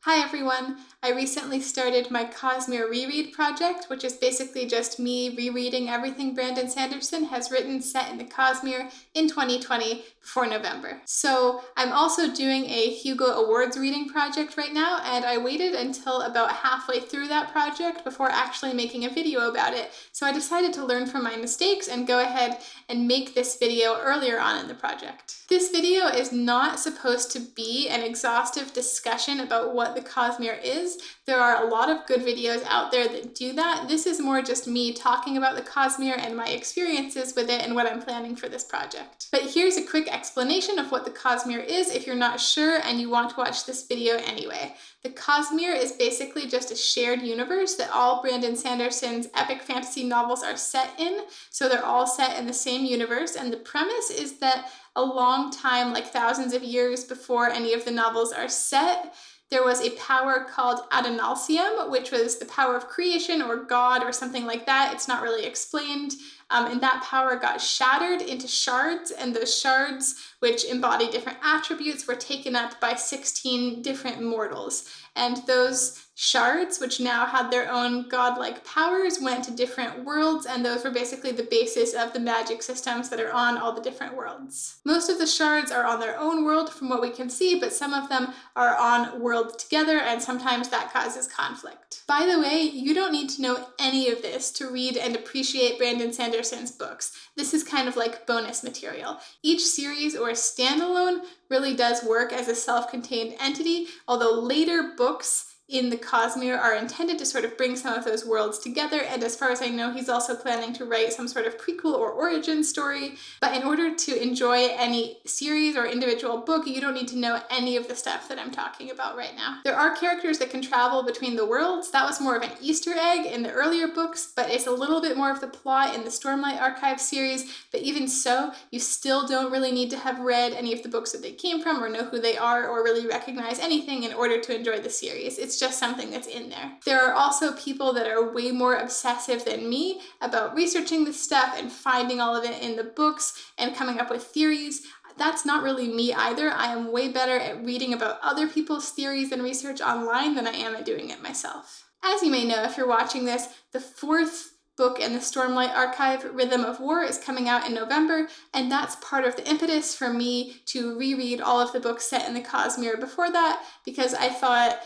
Hi everyone! I recently started my Cosmere Reread project, which is basically just me rereading everything Brandon Sanderson has written set in the Cosmere in 2020 before November. So I'm also doing a Hugo Awards reading project right now, and I waited until about halfway through that project before actually making a video about it. So I decided to learn from my mistakes and go ahead and make this video earlier on in the project. This video is not supposed to be an exhaustive discussion about what the Cosmere is. There are a lot of good videos out there that do that. This is more just me talking about the Cosmere and my experiences with it and what I'm planning for this project. But here's a quick explanation of what the Cosmere is if you're not sure and you want to watch this video anyway. The Cosmere is basically just a shared universe that all Brandon Sanderson's epic fantasy novels are set in. So they're all set in the same universe, and the premise is that a long time, like thousands of years before any of the novels are set, there was a power called Adonalsium, which was the power of creation or God or something like that. It's not really explained. And that power got shattered into shards, and those shards, which embody different attributes, were taken up by 16 different mortals. And those shards, which now had their own godlike powers, went to different worlds, and those were basically the basis of the magic systems that are on all the different worlds. Most of the shards are on their own world from what we can see, but some of them are on worlds together, and sometimes that causes conflict. By the way, you don't need to know any of this to read and appreciate Brandon Sanderson's books. This is kind of like bonus material. Each series or standalone really does work as a self-contained entity, although later books in the Cosmere are intended to sort of bring some of those worlds together, and as far as I know, he's also planning to write some sort of prequel or origin story. But in order to enjoy any series or individual book, you don't need to know any of the stuff that I'm talking about right now. There are characters that can travel between the worlds. That was more of an Easter egg in the earlier books, but it's a little bit more of the plot in the Stormlight Archive series. But even so, you still don't really need to have read any of the books that they came from or know who they are or really recognize anything in order to enjoy the series. It's just something that's in there. There are also people that are way more obsessive than me about researching this stuff and finding all of it in the books and coming up with theories. That's not really me either. I am way better at reading about other people's theories and research online than I am at doing it myself. As you may know if you're watching this, the fourth book in the Stormlight Archive, Rhythm of War, is coming out in November, and that's part of the impetus for me to reread all of the books set in the Cosmere before that, because I thought,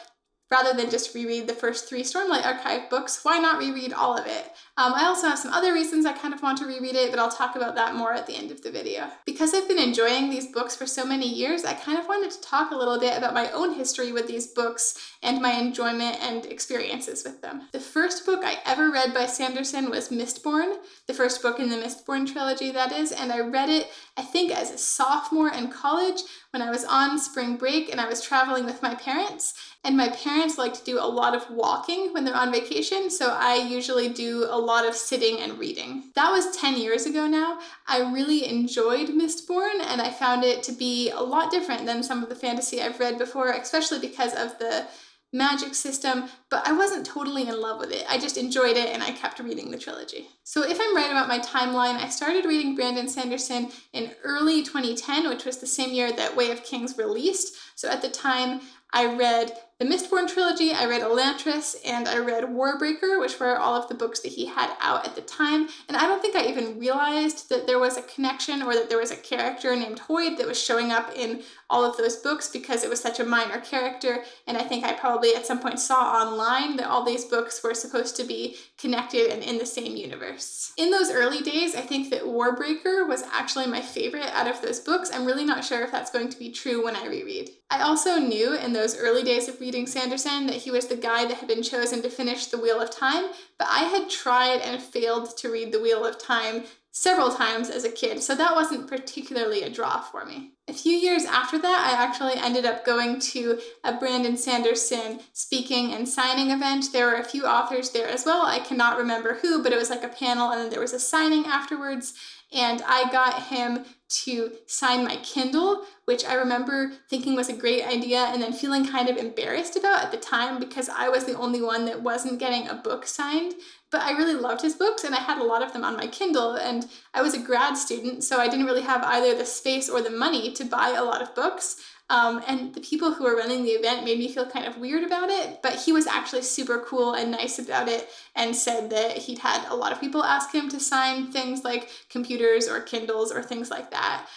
rather than just reread the first 3 Stormlight Archive books, why not reread all of it? I also have some other reasons I kind of want to reread it, but I'll talk about that more at the end of the video. Because I've been enjoying these books for so many years, I kind of wanted to talk a little bit about my own history with these books and my enjoyment and experiences with them. The first book I ever read by Sanderson was Mistborn, the first book in the Mistborn Trilogy, that is, and I read it, I think, as a sophomore in college when I was on spring break and I was traveling with my parents. And my parents like to do a lot of walking when they're on vacation, so I usually do a lot of sitting and reading. That was 10 years ago now. I really enjoyed Mistborn, and I found it to be a lot different than some of the fantasy I've read before, especially because of the magic system, but I wasn't totally in love with it. I just enjoyed it and I kept reading the trilogy. So if I'm right about my timeline, I started reading Brandon Sanderson in early 2010, which was the same year that Way of Kings released. So at the time, I read the Mistborn Trilogy, I read Elantris, and I read Warbreaker, which were all of the books that he had out at the time. And I don't think I even realized that there was a connection or that there was a character named Hoyd that was showing up in all of those books because it was such a minor character. And I think I probably at some point saw online that all these books were supposed to be connected and in the same universe. In those early days, I think that Warbreaker was actually my favorite out of those books. I'm really not sure if that's going to be true when I reread. I also knew in those early days of reading Sanderson that he was the guy that had been chosen to finish The Wheel of Time, but I had tried and failed to read The Wheel of Time several times as a kid, so that wasn't particularly a draw for me. A few years after that, I actually ended up going to a Brandon Sanderson speaking and signing event. There were a few authors there as well. I cannot remember who, but it was like a panel and then there was a signing afterwards. And I got him to sign my Kindle, which I remember thinking was a great idea and then feeling kind of embarrassed about at the time because I was the only one that wasn't getting a book signed. But I really loved his books and I had a lot of them on my Kindle, and I was a grad student, so I didn't really have either the space or the money to buy a lot of books. And the people who were running the event made me feel kind of weird about it, but he was actually super cool and nice about it and said that he'd had a lot of people ask him to sign things like computers or Kindles or things like that.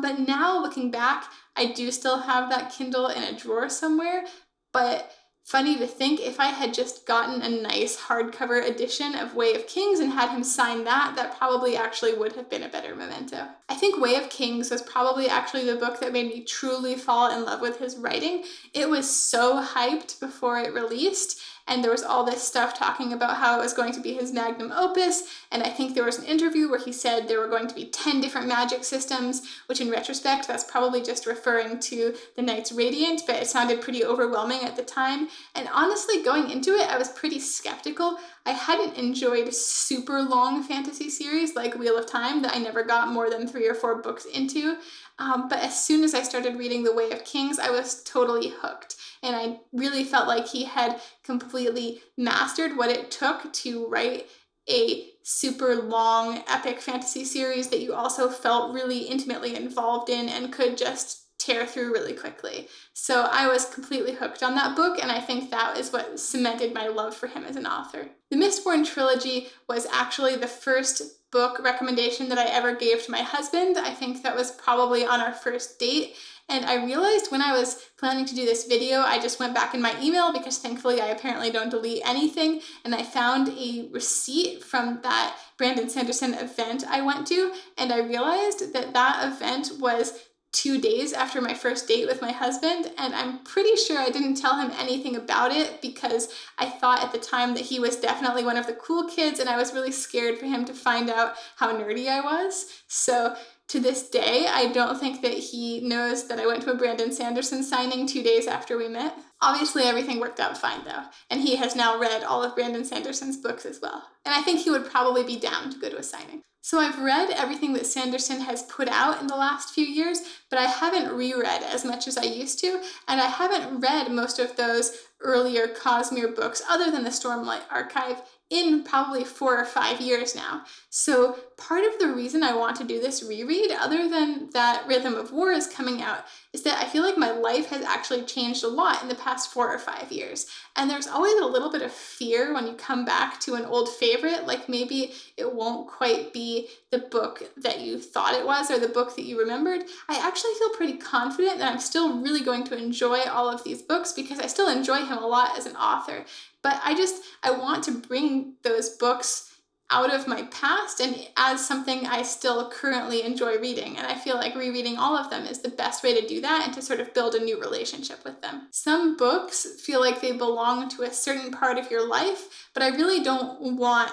But now looking back, I do still have that Kindle in a drawer somewhere, but funny to think, if I had just gotten a nice hardcover edition of Way of Kings and had him sign that, that probably actually would have been a better memento. I think Way of Kings was probably actually the book that made me truly fall in love with his writing. It was so hyped before it released, and there was all this stuff talking about how it was going to be his magnum opus, and I think there was an interview where he said there were going to be 10 different magic systems, which in retrospect, that's probably just referring to the Knights Radiant, but it sounded pretty overwhelming at the time. And honestly, going into it, I was pretty skeptical. I hadn't enjoyed super long fantasy series like Wheel of Time that I never got more than 3 or 4 books into. But as soon as I started reading The Way of Kings, I was totally hooked. And I really felt like he had completely mastered what it took to write a super long epic fantasy series that you also felt really intimately involved in and could just tear through really quickly. So I was completely hooked on that book, and I think that is what cemented my love for him as an author. The Mistborn Trilogy was actually the first book recommendation that I ever gave to my husband. I think that was probably on our first date. And I realized when I was planning to do this video, I just went back in my email because thankfully I apparently don't delete anything, and I found a receipt from that Brandon Sanderson event I went to, and I realized that that event was 2 days after my first date with my husband, and I'm pretty sure I didn't tell him anything about it because I thought at the time that he was definitely one of the cool kids, and I was really scared for him to find out how nerdy I was. So to this day, I don't think that he knows that I went to a Brandon Sanderson signing 2 days after we met. Obviously, everything worked out fine though, and he has now read all of Brandon Sanderson's books as well. And I think he would probably be down to go to a signing. So I've read everything that Sanderson has put out in the last few years, but I haven't reread as much as I used to, and I haven't read most of those earlier Cosmere books, other than the Stormlight Archive, in probably 4 or 5 years now. So part of the reason I want to do this reread, other than that Rhythm of War is coming out, is that I feel like my life has actually changed a lot in the past 4 or 5 years. And there's always a little bit of fear when you come back to an old favorite, like maybe it won't quite be the book that you thought it was or the book that you remembered. I actually feel pretty confident that I'm still really going to enjoy all of these books because I still enjoy him a lot as an author. But I want to bring those books out of my past and as something I still currently enjoy reading. And I feel like rereading all of them is the best way to do that and to sort of build a new relationship with them. Some books feel like they belong to a certain part of your life, but I really don't want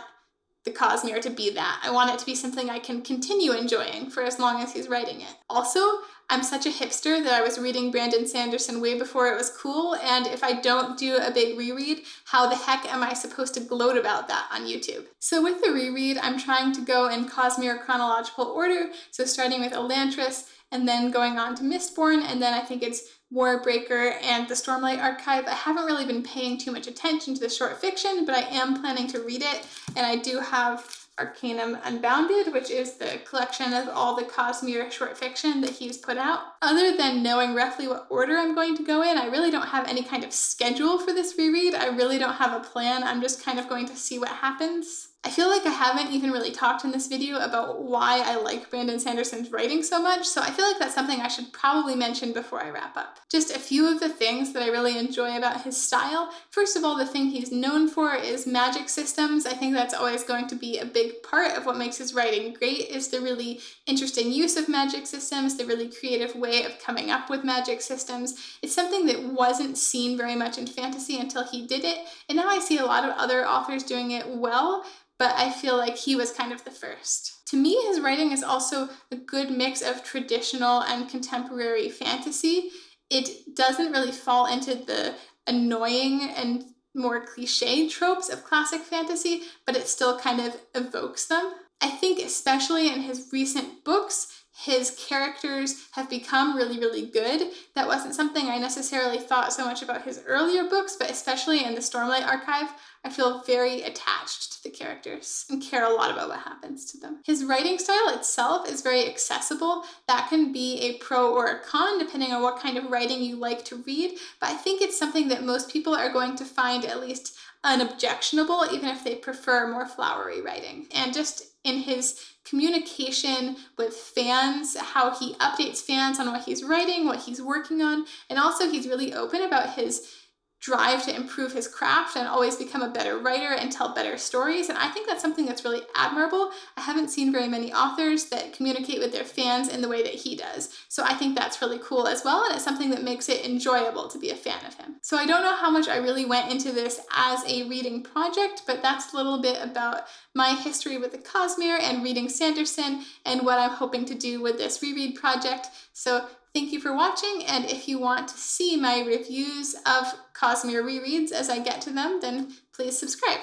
the Cosmere to be that. I want it to be something I can continue enjoying for as long as he's writing it. Also, I'm such a hipster that I was reading Brandon Sanderson way before it was cool, and if I don't do a big reread, how the heck am I supposed to gloat about that on YouTube? So with the reread, I'm trying to go in Cosmere chronological order, so starting with Elantris, and then going on to Mistborn, and then I think it's Warbreaker and the Stormlight Archive. I haven't really been paying too much attention to the short fiction, but I am planning to read it, and I do have Arcanum Unbounded, which is the collection of all the Cosmere short fiction that he's put out. Other than knowing roughly what order I'm going to go in, I really don't have any kind of schedule for this reread. I really don't have a plan. I'm just kind of going to see what happens. I feel like I haven't even really talked in this video about why I like Brandon Sanderson's writing so much, so I feel like that's something I should probably mention before I wrap up. Just a few of the things that I really enjoy about his style. First of all, the thing he's known for is magic systems. I think that's always going to be a big part of what makes his writing great, is the really interesting use of magic systems, the really creative way of coming up with magic systems. It's something that wasn't seen very much in fantasy until he did it, and now I see a lot of other authors doing it well, but I feel like he was kind of the first. To me, his writing is also a good mix of traditional and contemporary fantasy. It doesn't really fall into the annoying and more cliche tropes of classic fantasy, but it still kind of evokes them. I think especially in his recent books, his characters have become really, really good. That wasn't something I necessarily thought so much about his earlier books, but especially in the Stormlight Archive, I feel very attached to the characters and care a lot about what happens to them. His writing style itself is very accessible. That can be a pro or a con depending on what kind of writing you like to read, but I think it's something that most people are going to find at least unobjectionable, even if they prefer more flowery writing. And just in his communication with fans, how he updates fans on what he's writing, what he's working on, and also he's really open about his drive to improve his craft and always become a better writer and tell better stories. And I think that's something that's really admirable. I haven't seen very many authors that communicate with their fans in the way that he does. So I think that's really cool as well, and it's something that makes it enjoyable to be a fan of him. So I don't know how much I really went into this as a reading project, but that's a little bit about my history with the Cosmere and reading Sanderson and what I'm hoping to do with this reread project. So thank you for watching, and if you want to see my reviews of Cosmere rereads as I get to them, then please subscribe.